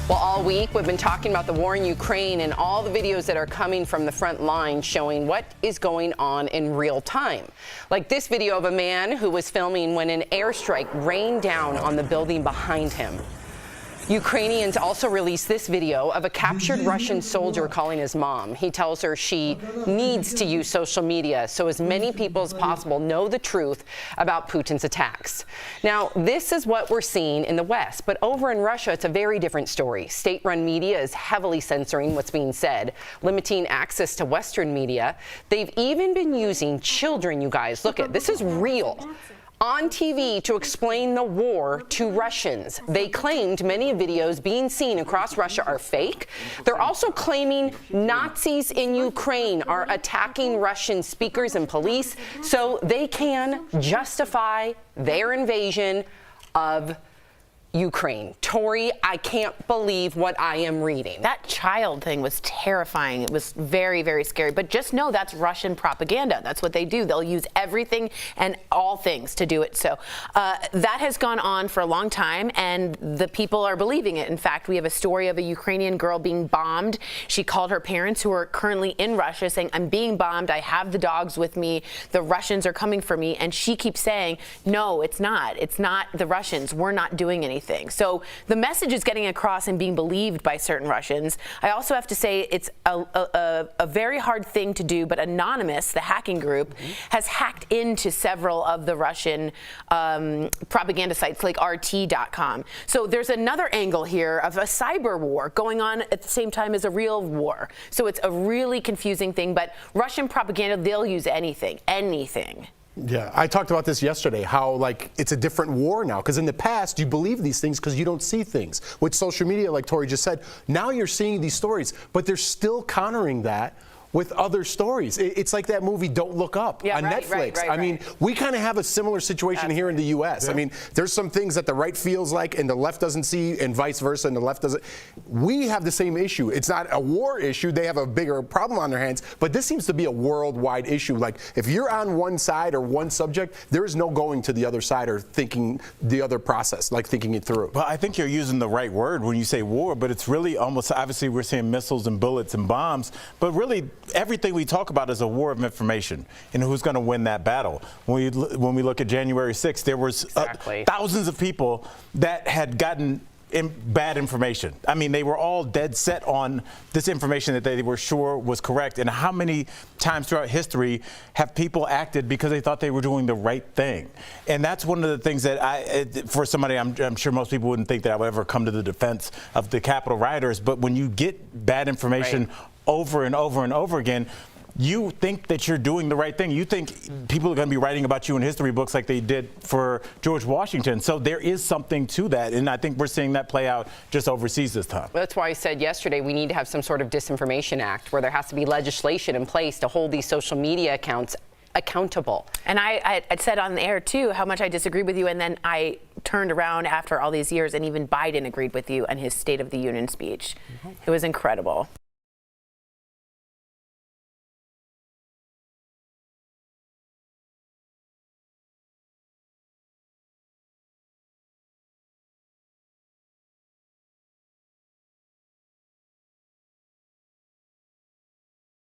Well, all week we've been talking about the war in Ukraine and all the videos that are coming from the front line showing what is going on in real time. Like this video of a man who was filming when an airstrike rained down on the building behind him. Ukrainians also released this video of a captured Russian soldier calling his mom. He tells her she needs to use social media so as many people as possible know the truth about Putin's attacks. Now, this is what we're seeing in the West, but over in Russia, it's a very different story. State-run media is heavily censoring what's being said, limiting access to Western media. They've even been using children, you guys. Look at this is real. On TV to explain the war to Russians. They claimed many videos being seen across Russia are fake. They're also claiming Nazis in Ukraine are attacking Russian speakers and police so they can justify their invasion of Ukraine. Tori, I can't believe what I am reading. That child thing was terrifying. It was very, very scary. But just know that's Russian propaganda. That's what they do. They'll use everything and all things to do it. So that has gone on for a long time, and the people are believing it. In fact, we have a story of a Ukrainian girl being bombed. She called her parents, who are currently in Russia, saying, "I'm being bombed. I have the dogs with me. The Russians are coming for me." And she keeps saying, "No, it's not. It's not the Russians. We're not doing anything." So the message is getting across and being believed by certain Russians. I also have to say it's a very hard thing to do, but Anonymous, the hacking group, has hacked into several of the Russian propaganda sites like RT.com. So there's another angle here of a cyber war going on at the same time as a real war. So it's a really confusing thing, but Russian propaganda, they'll use anything. Yeah, I talked about this yesterday, how like it's a different war now, because in the past you believe these things because you don't see things. With social media, like Tori just said, now you're seeing these stories, but they're still countering that with other stories. It's like that movie Don't Look Up on Netflix. I mean, we kind of have a similar situation here in the U.S. Yeah. I mean, there's some things that the right feels like and the left doesn't see, and vice versa, and the left doesn't. We have the same issue. It's not a war issue. They have a bigger problem on their hands, but this seems to be a worldwide issue. Like, if you're on one side or one subject, there is no going to the other side or thinking the other process, like thinking it through. Well, I think you're using the right word when you say war, but it's really almost, obviously we're seeing missiles and bullets and bombs, but really everything we talk about is a war of information, and who's going to win that battle. When we look at January 6th, there was thousands of people that had gotten bad information. I mean, they were all dead set on this information that they were sure was correct. And how many times throughout history have people acted because they thought they were doing the right thing? And that's one of the things that for somebody, I'm sure most people wouldn't think that I would ever come to the defense of the Capitol rioters. But when you get bad information over and over and over again, you think that you're doing the right thing. You think people are going to be writing about you in history books like they did for George Washington. So there is something to that, and I think we're seeing that play out just overseas this time. That's why I said yesterday we need to have some sort of Disinformation Act where there has to be legislation in place to hold these social media accounts accountable. And I said on the air, too, how much I disagreed with you, and then I turned around after all these years, and even Biden agreed with you on his State of the Union speech. It was incredible.